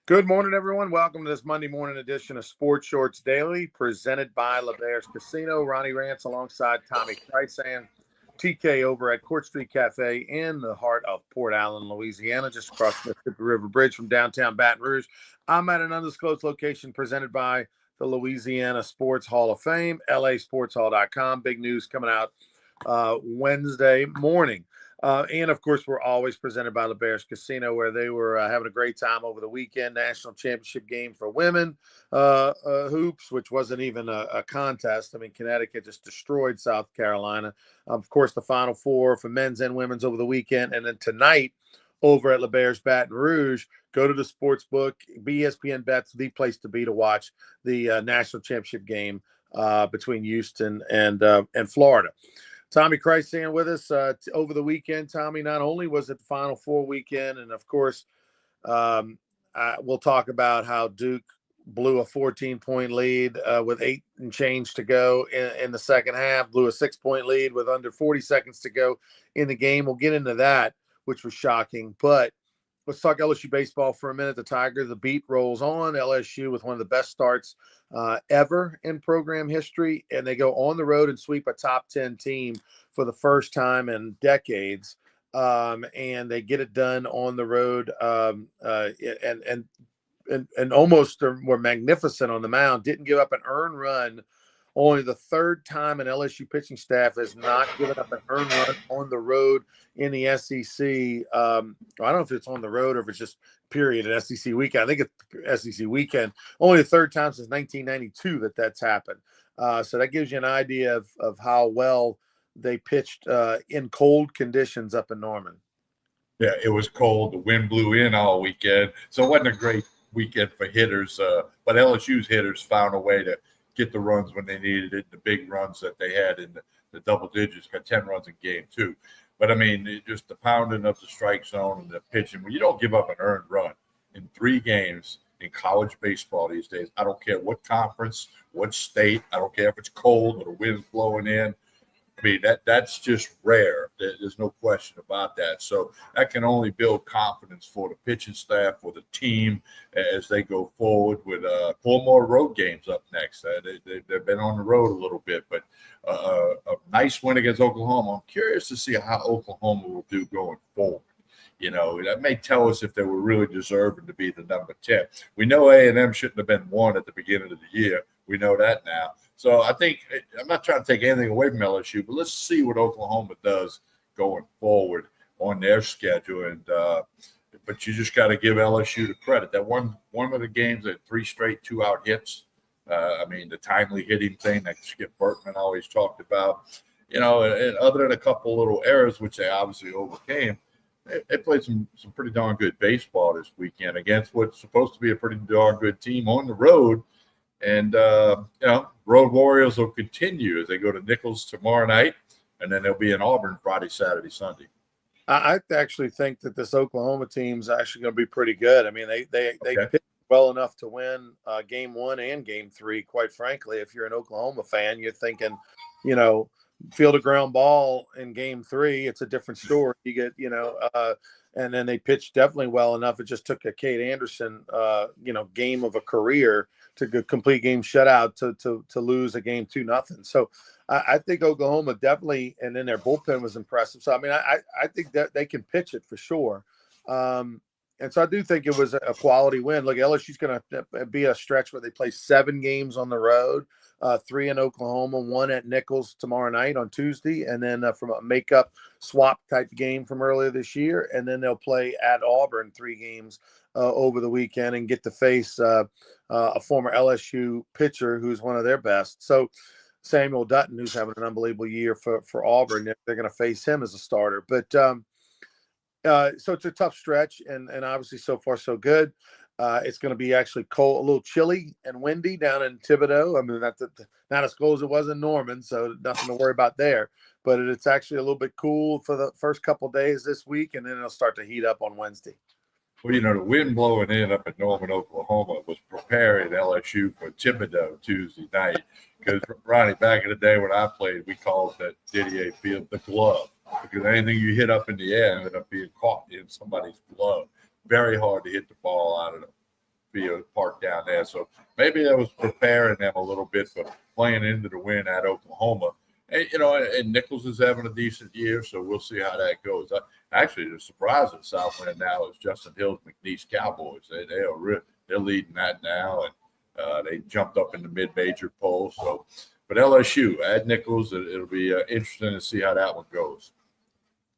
Good morning, everyone. Welcome to this Monday morning edition of Sports Shorts Daily, presented by LeBear's Casino. Ronnie Rance alongside Tommy Krysan, TK over at Court Street Cafe in the heart of Port Allen, Louisiana, just across the Mississippi River Bridge from downtown Baton Rouge. I'm at an undisclosed location presented by the Louisiana Sports Hall of Fame, lasportshall.com. Big news coming out Wednesday morning. And of course, we're always presented by LeBear's Casino, where they were having a great time over the weekend. National championship game for women hoops, which wasn't even a contest. I mean, Connecticut just destroyed South Carolina. Of course, the Final Four for men's and women's over the weekend, and then tonight over at LeBear's Baton Rouge. Go to the sports book. ESPN Bets, the place to be to watch the national championship game between Houston and Florida. Tommy Krysan with us over the weekend. Tommy, not only was it the Final Four weekend, and of course, we'll talk about how Duke blew a 14-point lead with 8 and change to go in the second half, blew a 6-point lead with under 40 seconds to go in the game. We'll get into that, which was shocking. But let's talk LSU baseball for a minute. The Tigers, the beat rolls on. LSU with one of the best starts ever in program history, and they go on the road and sweep a top 10 team for the first time in decades. And they get it done on the road, and almost were magnificent on the mound. Didn't give up an earned run. Only the third time an LSU pitching staff has not given up an earned run on the road in the SEC. I don't know if it's on the road or if it's just period at SEC weekend. I think it's SEC weekend. Only the third time since 1992 that's happened. So that gives you an idea of how well they pitched in cold conditions up in Norman. Yeah, it was cold. The wind blew in all weekend. So it wasn't a great weekend for hitters. But LSU's hitters found a way to get the runs when they needed it, the big runs that they had in the double digits, got 10 runs in game 2. But, I mean, just the pounding of the strike zone and the pitching. When you don't give up an earned run in 3 games in college baseball these days, I don't care what conference, what state, I don't care if it's cold or the wind's blowing in. I mean, that's just rare. There's no question about that. So that can only build confidence for the pitching staff, for the team as they go forward with 4 more road games up next. They've been on the road a little bit, but a nice win against Oklahoma. I'm curious to see how Oklahoma will do going forward. You know, that may tell us if they were really deserving to be the number 10. We know A&M shouldn't have been 1 at the beginning of the year. We know that now. So I think I'm not trying to take anything away from LSU, but let's see what Oklahoma does going forward on their schedule. And but you just got to give LSU the credit. That one of the games that 3 straight 2-out hits. I mean, the timely hitting thing that Skip Bertman always talked about. You know, and other than a couple little errors, which they obviously overcame, they played some pretty darn good baseball this weekend against what's supposed to be a pretty darn good team on the road. And, you know, Road Warriors will continue as they go to Nichols tomorrow night, and then they'll be in Auburn Friday, Saturday, Sunday. I actually think that this Oklahoma team's actually going to be pretty good. I mean, they pitched well enough to win game 1 and game 3, quite frankly. If you're an Oklahoma fan, you're thinking, you know, field a ground ball in game 3, it's a different story. You get, you know, and then they pitched definitely well enough. It just took a Kate Anderson, game of a career to complete game shutout to lose a game 2-0. So I think Oklahoma definitely, and then their bullpen was impressive. So, I mean, I think that they can pitch it for sure. And so I do think it was a quality win. Look, LSU's going to be a stretch where they play 7 games on the road, 3 in Oklahoma, 1 at Nichols tomorrow night on Tuesday, and then from a makeup swap type game from earlier this year. And then they'll play at Auburn 3 games over the weekend and get to face a former LSU pitcher who's one of their best. So Samuel Dutton, who's having an unbelievable year for Auburn, they're going to face him as a starter. But so it's a tough stretch, and obviously so far so good. It's going to be actually cold, a little chilly and windy down in Thibodeau. I mean, not as cold as it was in Norman, so nothing to worry about there. But it's actually a little bit cool for the first couple of days this week, and then it'll start to heat up on Wednesday. Well, you know, the wind blowing in up in Norman, Oklahoma was preparing LSU for Thibodeau Tuesday night. Because, Ronnie, back in the day when I played, we called that Didier Field the glove. Because anything you hit up in the air ended up being caught in somebody's glove. Very hard to hit the ball out of them. be a park down there. So maybe that was preparing them a little bit for playing into the win at Oklahoma. And, and Nichols is having a decent year, so we'll see how that goes. Actually, the surprise at Southland now is Justin Hill's McNeese Cowboys. They're leading that now, and they jumped up in the mid-major poll. So, but LSU at Nichols, it'll be interesting to see how that one goes.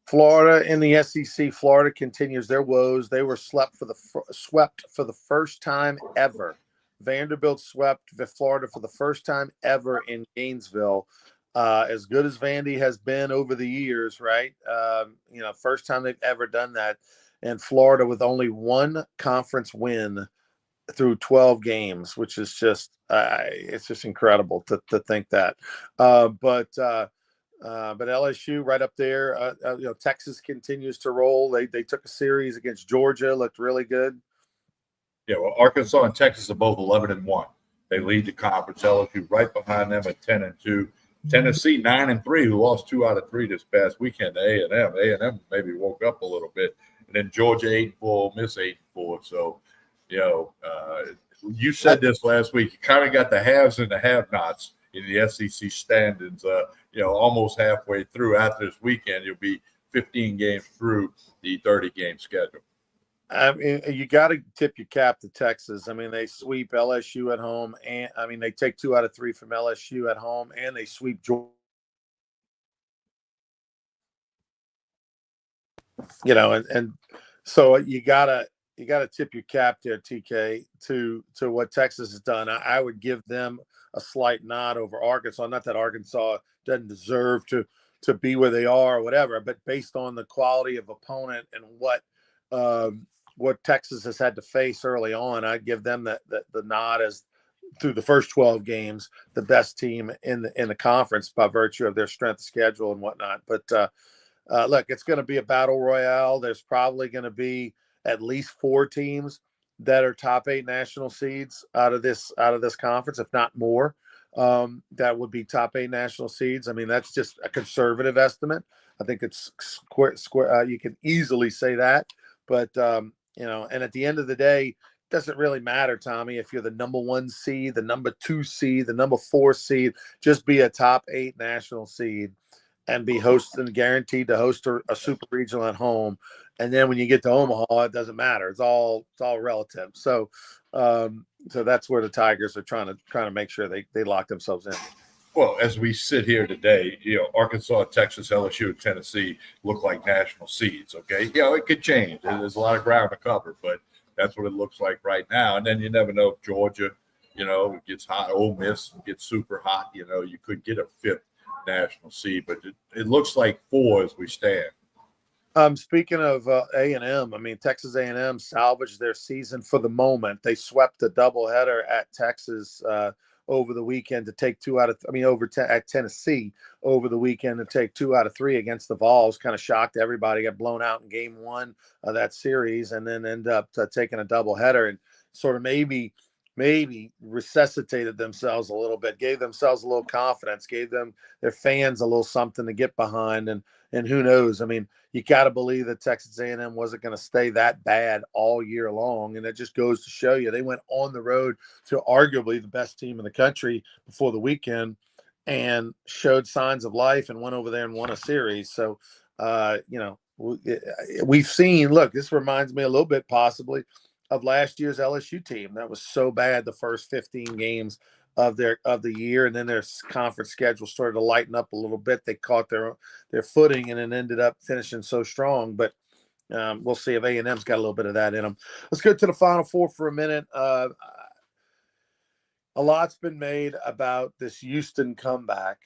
Florida in the SEC. Florida continues their woes. They were swept for the first time ever. Vanderbilt swept Florida for the first time ever in Gainesville. As good as Vandy has been over the years, right? First time they've ever done that. And Florida with only one conference win through 12 games, which is just it's just incredible to think that. But LSU right up there. Texas continues to roll. They took a series against Georgia, looked really good. Yeah, well, Arkansas and Texas are both 11-1. They lead the conference. LSU right behind them at 10-2. Tennessee 9-3, who lost 2 out of 3 this past weekend to A&M. A&M maybe woke up a little bit, and then Georgia 8-4, Miss 8-4. So, you said this last week. You kind of got the haves and the have-nots in the SEC standings. Almost halfway through. After this weekend, you'll be 15 games through the 30-game schedule. I mean, you got to tip your cap to Texas. I mean, they sweep LSU at home, and they take 2 out of 3 from LSU at home, and they sweep Georgia. And so you gotta tip your cap there, TK, to what Texas has done. I would give them a slight nod over Arkansas. Not that Arkansas doesn't deserve to be where they are or whatever, but based on the quality of opponent and what Texas has had to face early on, I'd give them the nod as through the first 12 games, the best team in the conference by virtue of their strength of schedule and whatnot. But look, it's going to be a battle royale. There's probably going to be at least 4 teams that are top 8 national seeds out of this conference, if not more. That would be top 8 national seeds. I mean, that's just a conservative estimate. I think it's square. You can easily say that, but and at the end of the day, it doesn't really matter, Tommy, if you're the number 1 seed, the number 2 seed, the number 4 seed. Just be a top 8 national seed and be guaranteed to host a super regional at home. And then when you get to Omaha, it doesn't matter. It's all relative. So that's where the Tigers are trying to make sure they lock themselves in. Well, as we sit here today, Arkansas, Texas, LSU, and Tennessee look like national seeds. Okay, it could change. There's a lot of ground to cover, but that's what it looks like right now. And then you never know if Georgia, gets hot. Ole Miss gets super hot. You could get a 5th national seed, but it looks like 4 as we stand. Speaking of A&M, I mean, Texas A&M salvaged their season for the moment. They swept a doubleheader at Texas over the weekend to take 2 out of at Tennessee over the weekend to take 2 out of 3 against the Vols. Kind of shocked everybody. Got blown out in game 1 of that series, and then end up taking a doubleheader and sort of maybe resuscitated themselves a little bit, gave themselves a little confidence, gave their fans a little something to get behind, and who knows? I mean, you got to believe that Texas A&M wasn't going to stay that bad all year long, and it just goes to show you they went on the road to arguably the best team in the country before the weekend and showed signs of life and went over there and won a series. So, we've seen. Look, this reminds me a little bit possibly of last year's LSU team that was so bad the first 15 games of the year, and then their conference schedule started to lighten up a little bit. They caught their footing and then ended up finishing so strong. But we'll see if A&M's got a little bit of that in them. Let's go to the Final Four for a minute. A lot's been made about this Houston comeback,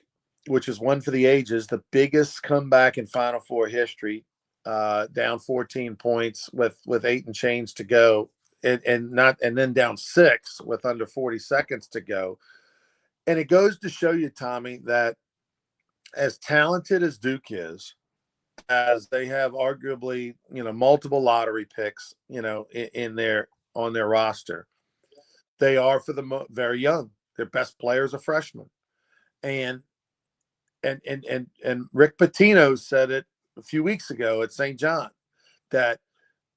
which is one for the ages, the biggest comeback in Final Four history. Down 14 points with 8 and change to go, and then down 6 with under 40 seconds to go. And it goes to show you, Tommy, that as talented as Duke is, as they have arguably multiple lottery picks on their roster, they are for the very young. Their best players are freshmen, and Rick Pitino said it a few weeks ago at St. John that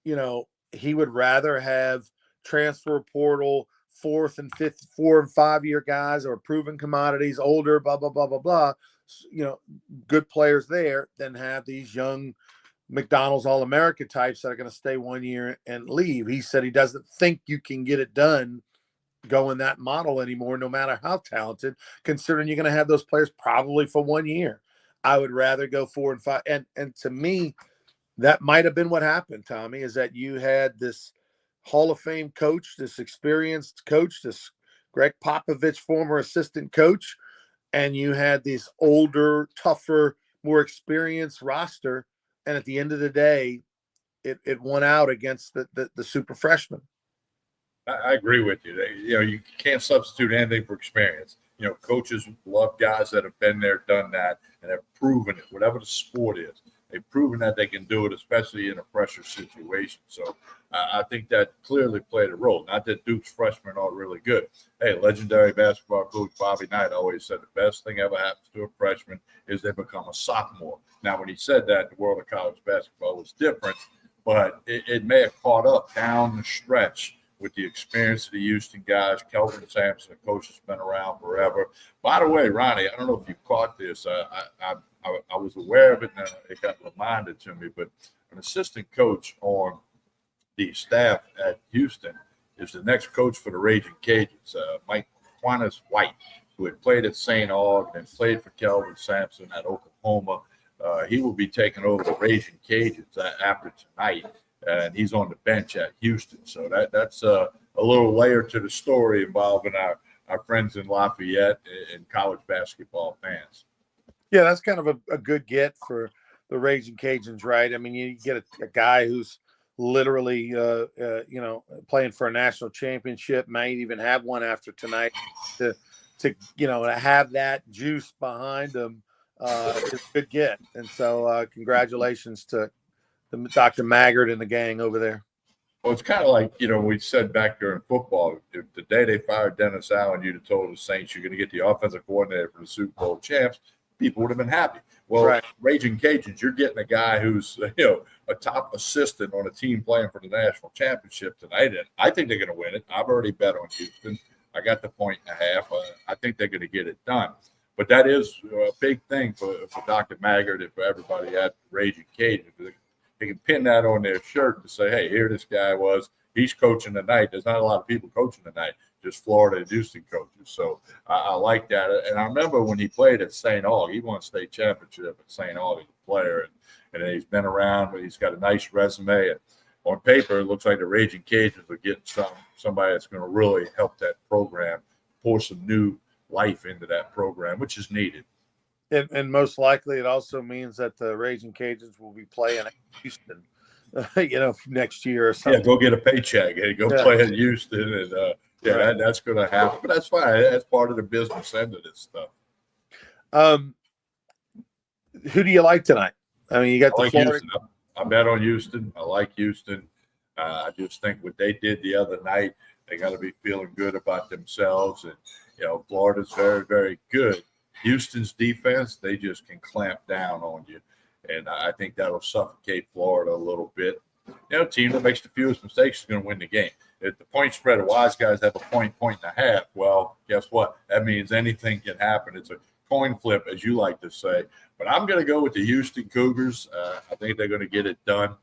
he would rather have transfer portal, 4th and 5th, 4 and 5 year guys or proven commodities, older, blah, blah, blah, blah, blah, good players there, than have these young McDonald's All-America types that are going to stay 1 year and leave. He said he doesn't think you can get it done going that model anymore, no matter how talented, considering you're going to have those players probably for 1 year. I would rather go 4 and 5. And to me, that might have been what happened, Tommy, is that you had this Hall of Fame coach, this experienced coach, this Greg Popovich, former assistant coach, and you had this older, tougher, more experienced roster. And at the end of the day, it won out against the super freshmen. I agree with you. You can't substitute anything for experience. Coaches love guys that have been there, done that, and have proven it, whatever the sport is. They've proven that they can do it, especially in a pressure situation. So I think that clearly played a role. Not that Duke's freshmen aren't really good. Hey, legendary basketball coach Bobby Knight always said the best thing ever happens to a freshman is they become a sophomore. Now, when he said that, the world of college basketball was different, but it may have caught up down the stretch with the experience of the Houston guys. Kelvin Sampson, a coach that's been around forever. By the way, Ronnie, I don't know if you caught this. I was aware of it, and it got reminded to me, but an assistant coach on the staff at Houston is the next coach for the Raging Cajuns, Mike Quanez White, who had played at St. Aug and played for Kelvin Sampson at Oklahoma. He will be taking over the Raging Cajuns after tonight, and he's on the bench at Houston. So that's a little layer to the story involving our friends in Lafayette and college basketball fans. Yeah, that's kind of a good get for the Raging Cajuns, right? I mean, you get a guy who's literally, playing for a national championship, might even have one after tonight, to have that juice behind him is a good get. And so congratulations to Dr. Maggard and the gang over there. Well, it's kind of like, we said back during football, if the day they fired Dennis Allen, you'd have told the Saints you're going to get the offensive coordinator for the Super Bowl champs, people would have been happy. Well, right. Raging Cajuns, you're getting a guy who's, a top assistant on a team playing for the national championship tonight. And I think they're going to win it. I've already bet on Houston. I got the 1.5. I think they're going to get it done. But that is a big thing for Dr. Maggard and for everybody at Raging Cajuns. They can pin that on their shirt to say, hey, here this guy was. He's coaching tonight. There's not a lot of people coaching tonight, just Florida and Houston coaches. So I like that. And I remember when he played at St. Aug, he won a state championship at St. Aug as a player. And he's been around, but he's got a nice resume. And on paper, it looks like the Raging Cajuns are getting somebody that's going to really help that program, pour some new life into that program, which is needed. And most likely it also means that the Raging Cajuns will be playing at Houston, next year or something. Yeah, go get a paycheck. Hey, go play at Houston. And, right. That's going to happen. But that's fine. That's part of the business end of this stuff. Who do you like tonight? I mean, you got the Florida. Houston. I bet on Houston. I like Houston. I just think what they did the other night, they got to be feeling good about themselves. And, Florida's very, very good. Houston's defense, they just can clamp down on you. And I think that'll suffocate Florida a little bit. Team that makes the fewest mistakes is going to win the game. If the point spread of wise guys have a point and a half, well, guess what? That means anything can happen. It's a coin flip, as you like to say. But I'm going to go with the Houston Cougars. I think they're going to get it done.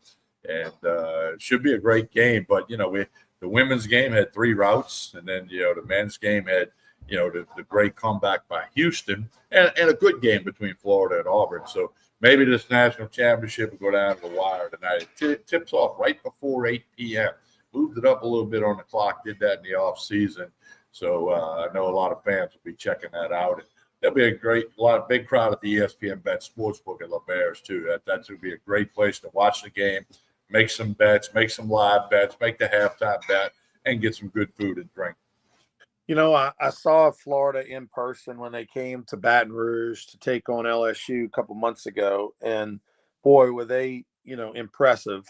And it should be a great game. But, the women's game had 3 routes. And then, the men's game had, the great comeback by Houston and a good game between Florida and Auburn. So maybe this national championship will go down to the wire tonight. It tips off right before 8 p.m. Moved it up a little bit on the clock, did that in the off season. So I know a lot of fans will be checking that out. And there'll be a big crowd at the ESPN Bet Sportsbook at LaBear's too. That's going to be a great place to watch the game, make some bets, make some live bets, make the halftime bet, and get some good food and drink. I saw Florida in person when they came to Baton Rouge to take on LSU a couple months ago. And boy, were they, impressive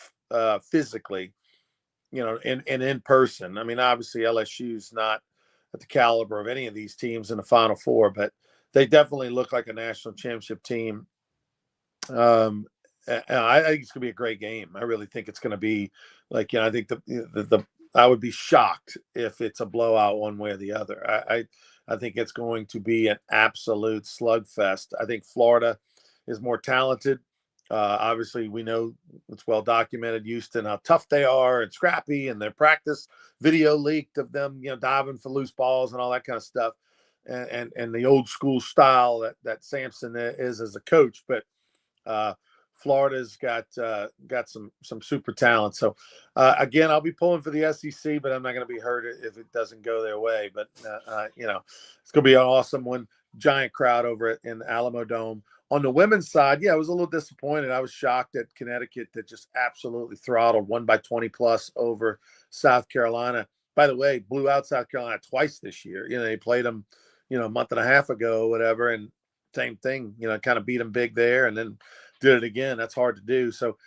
physically, and in person. I mean, obviously LSU's not at the caliber of any of these teams in the Final Four, but they definitely look like a national championship team. And I think it's going to be a great game. I really think it's going to be I think the I would be shocked if it's a blowout one way or the other. I think it's going to be an absolute slugfest. I think Florida is more talented. Obviously, we know it's well documented, Houston, how tough they are and scrappy, and their practice video leaked of them, diving for loose balls and all that kind of stuff, and the old school style that Sampson is as a coach. But Florida's got some super talent. So again, I'll be pulling for the SEC, but I'm not going to be hurt if it doesn't go their way. But it's going to be an awesome one. Giant crowd over in Alamo Dome. On the women's side, I was a little disappointed. I was shocked at Connecticut that just absolutely throttled, won by 20 plus over South Carolina. By the way, blew out South Carolina twice this year. They played them, a month and a half ago, whatever, and same thing. Kind of beat them big there, and then did it again. That's hard to do. So,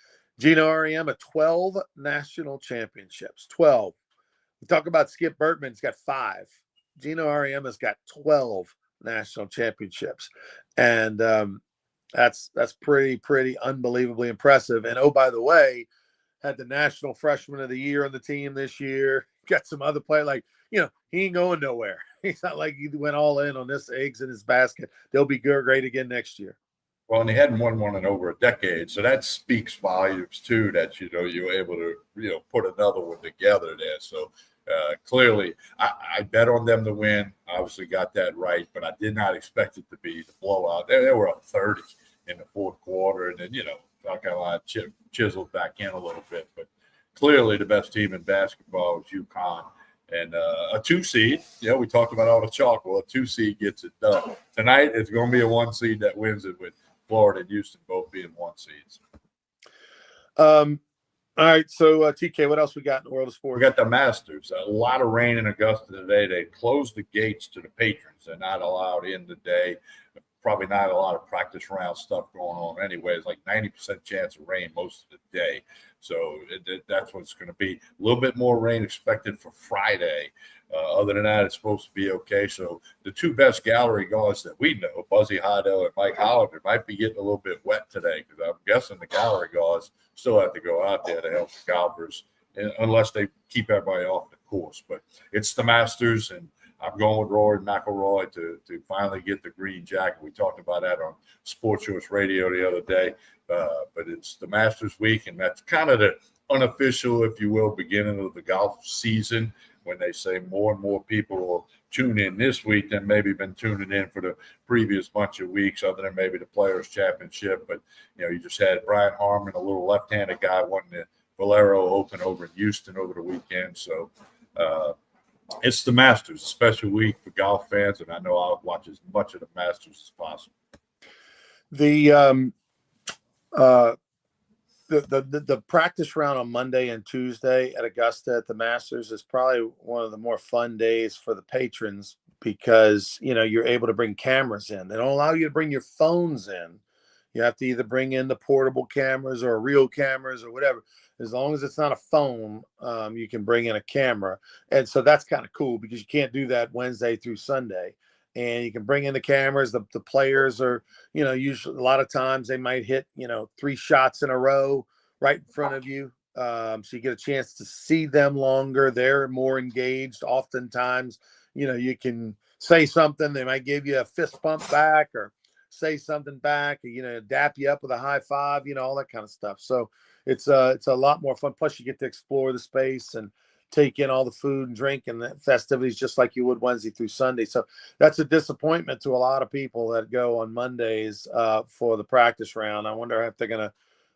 Gino Auriemma, 12 national championships. 12. We talk about Skip Bertman's got 5. Gino Auriemma's got 12 national championships, and that's pretty unbelievably impressive. And oh, by the way, had the National Freshman of the Year on the team this year. Got some other play, he ain't going nowhere. He's not like he went all in on this eggs in his basket. They'll be great again next year. Well, and he hadn't won one in over a decade, so that speaks volumes too. That you're able to put another one together there. So clearly, I bet on them to win. Obviously, got that right, but I did not expect it to be the blowout. They were up 30 in the fourth quarter, and then South Carolina chiseled back in a little bit. But clearly, the best team in basketball was UConn. And a 2 seed, we talked about all the chalk. Well, a 2 seed gets it done. Tonight, it's going to be a 1 seed that wins it, with Florida and Houston both being 1 seeds. All right, so TK, what else we got in the world of sports? We got the Masters. A lot of rain in Augusta today. They closed the gates to the patrons. They're not allowed in today. Probably not a lot of practice round stuff going on anyway. It's like 90% chance of rain most of the day. So that's what it's going to be. A little bit more rain expected for Friday. Other than that, it's supposed to be okay. So the 2 best gallery guys that we know, Buzzy Heidel and Mike Hollander, might be getting a little bit wet today, because I'm guessing the gallery guys still have to go out there to help the golfers, unless they keep everybody off the course. But it's the Masters, and I'm going with Rory McIlroy to finally get the green jacket. We talked about that on Sports Shorts Radio the other day. But it's the Masters week, and that's kind of the unofficial, if you will, beginning of the golf season, when they say more and more people will tune in this week than maybe been tuning in for the previous bunch of weeks, other than maybe the Players' Championship. But, you just had Brian Harmon, a little left-handed guy, won the Valero Open over in Houston over the weekend. So it's the Masters, a special week for golf fans, and I know I'll watch as much of the Masters as possible. The practice round on Monday and Tuesday at Augusta at the Masters is probably one of the more fun days for the patrons, because you're able to bring cameras in. They don't allow you to bring your phones in. You have to either bring in the portable cameras or real cameras or whatever. As long as it's not a phone, you can bring in a camera. And so that's kind of cool, because you can't do that Wednesday through Sunday. And you can bring in the cameras. The players are, usually a lot of times they might hit, 3 shots in a row right in front of you. So you get a chance to see them longer. They're more engaged. Oftentimes, you can say something. They might give you a fist pump back, or say something back, dap you up with a high five, all that kind of stuff. So it's a lot more fun. Plus, you get to explore the space and take in all the food and drink and the festivities just like you would Wednesday through Sunday. So that's a disappointment to a lot of people that go on Mondays for the practice round. I wonder if they're going to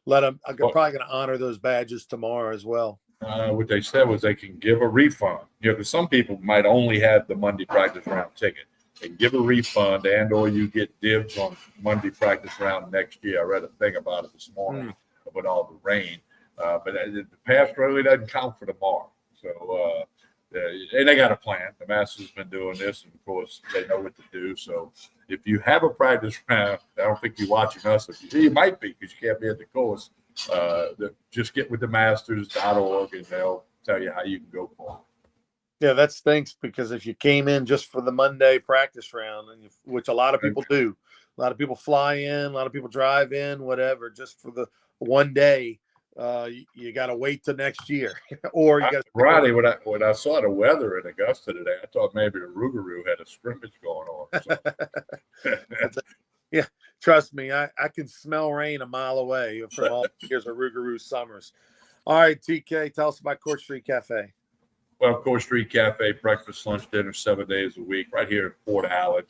let them. I'm probably going to honor those badges tomorrow as well. What they said was they can give a refund. Because some people might only have the Monday practice round ticket. They can give a refund, and or you get dibs on Monday practice round next year. I read a thing about it this morning about all the rain. But the pass really doesn't count for tomorrow. So, and they got a plan. The Masters has been doing this, and of course, they know what to do. So, if you have a practice round, I don't think you're watching us. If you might be, because you can't be at the course. Just get with the Masters.org, and they'll tell you how you can go for it. Yeah, that stinks, because if you came in just for the Monday practice round, which a lot of people do, a lot of people fly in, a lot of people drive in, whatever, just for the one day. you got to wait till next year, or you got to. Ronnie, when I saw the weather in Augusta today, I thought maybe the Rougarou had a scrimmage going on. Yeah, trust me, I can smell rain a mile away from all years of Rougarou summers. All right, TK, tell us about Court Street Cafe. Well, Court Street Cafe, breakfast, lunch, dinner, 7 days a week, right here in Port Allen.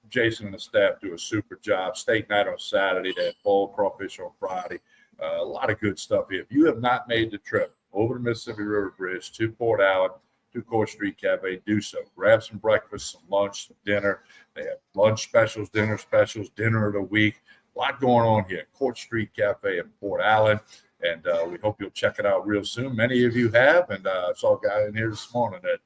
Jason and the staff do a super job. Steak night on Saturday, they have bowl crawfish on Friday. A lot of good stuff here. If you have not made the trip over the Mississippi River Bridge to Port Allen, to Court Street Cafe, do so. Grab some breakfast, some lunch, some dinner. They have lunch specials, dinner of the week. A lot going on here. Court Street Cafe in Port Allen. And we hope you'll check it out real soon. Many of you have. And I saw a guy in here this morning that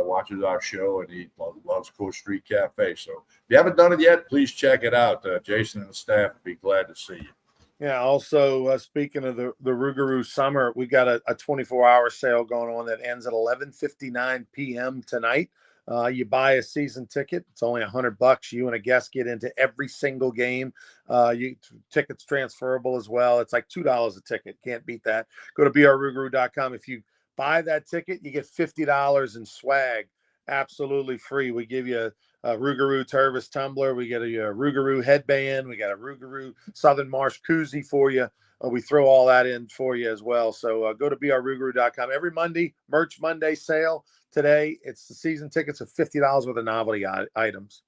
watches our show, and he loves Court Street Cafe. So if you haven't done it yet, please check it out. Jason and the staff would be glad to see you. Yeah. Also, speaking of the Rougarou summer, we got a 24-hour sale going on that ends at 11:59 p.m. tonight. You buy a season ticket; it's only $100. You and a guest get into every single game. Tickets transferable as well. It's like $2 a ticket. Can't beat that. Go to brrougarou.com. If you buy that ticket, you get $50 in swag, absolutely free. We give you a Rougarou Tervis tumbler. We get a Rougarou headband. We got a Rougarou Southern Marsh koozie for you. We throw all that in for you as well. So go to brrougarou.com. Every Monday, Merch Monday sale. Today, it's the season tickets of $50 worth of novelty items.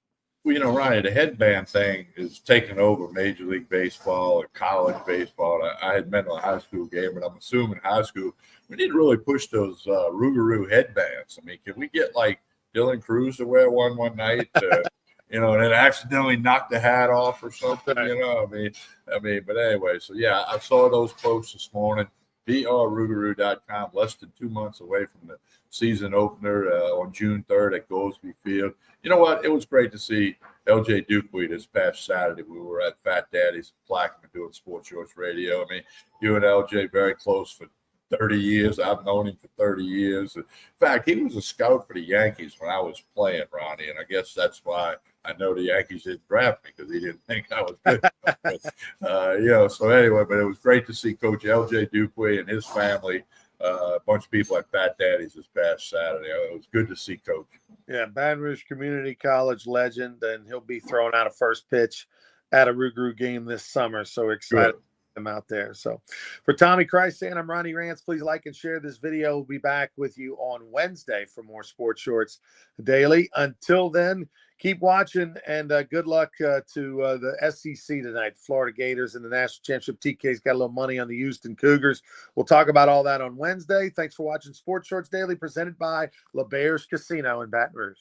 Well, Ronnie, the headband thing is taking over Major League Baseball or college baseball. I had been to a high school game, but I'm assuming high school, we need to really push those Rougarou headbands. I mean, can we get like Dylan Cruz to wear one night, and then accidentally knock the hat off or something, I mean, but anyway, so yeah, I saw those posts this morning. brrougarou.com, less than 2 months away from the season opener on June 3rd at Goldsby Field. You know what? It was great to see LJ Dupuy this past Saturday. We were at Fat Daddy's Plaquemine doing Sports Shorts Radio. I mean, you and LJ very close for 30 years. I've known him for 30 years. In fact, he was a scout for the Yankees when I was playing, Ronnie, and I guess that's why I know the Yankees didn't draft me, because he didn't think I was good. But, so anyway, but it was great to see Coach LJ Dupuy and his family, a bunch of people at Fat Daddy's this past Saturday. It was good to see Coach. Yeah, Baton Rouge Community College legend, and he'll be throwing out a first pitch at a Rougarou game this summer. So we're excited. Good. Them out there. So for Tommy Krysan, I'm Ronnie Rance. Please like and share this video. We'll be back with you on Wednesday for more Sports Shorts Daily. Until then, keep watching, and good luck to the SEC tonight. Florida Gators in the national championship. TK's got a little money on the Houston Cougars. We'll talk about all that on Wednesday. Thanks for watching Sports Shorts Daily, presented by LeBear's Casino in Baton Rouge.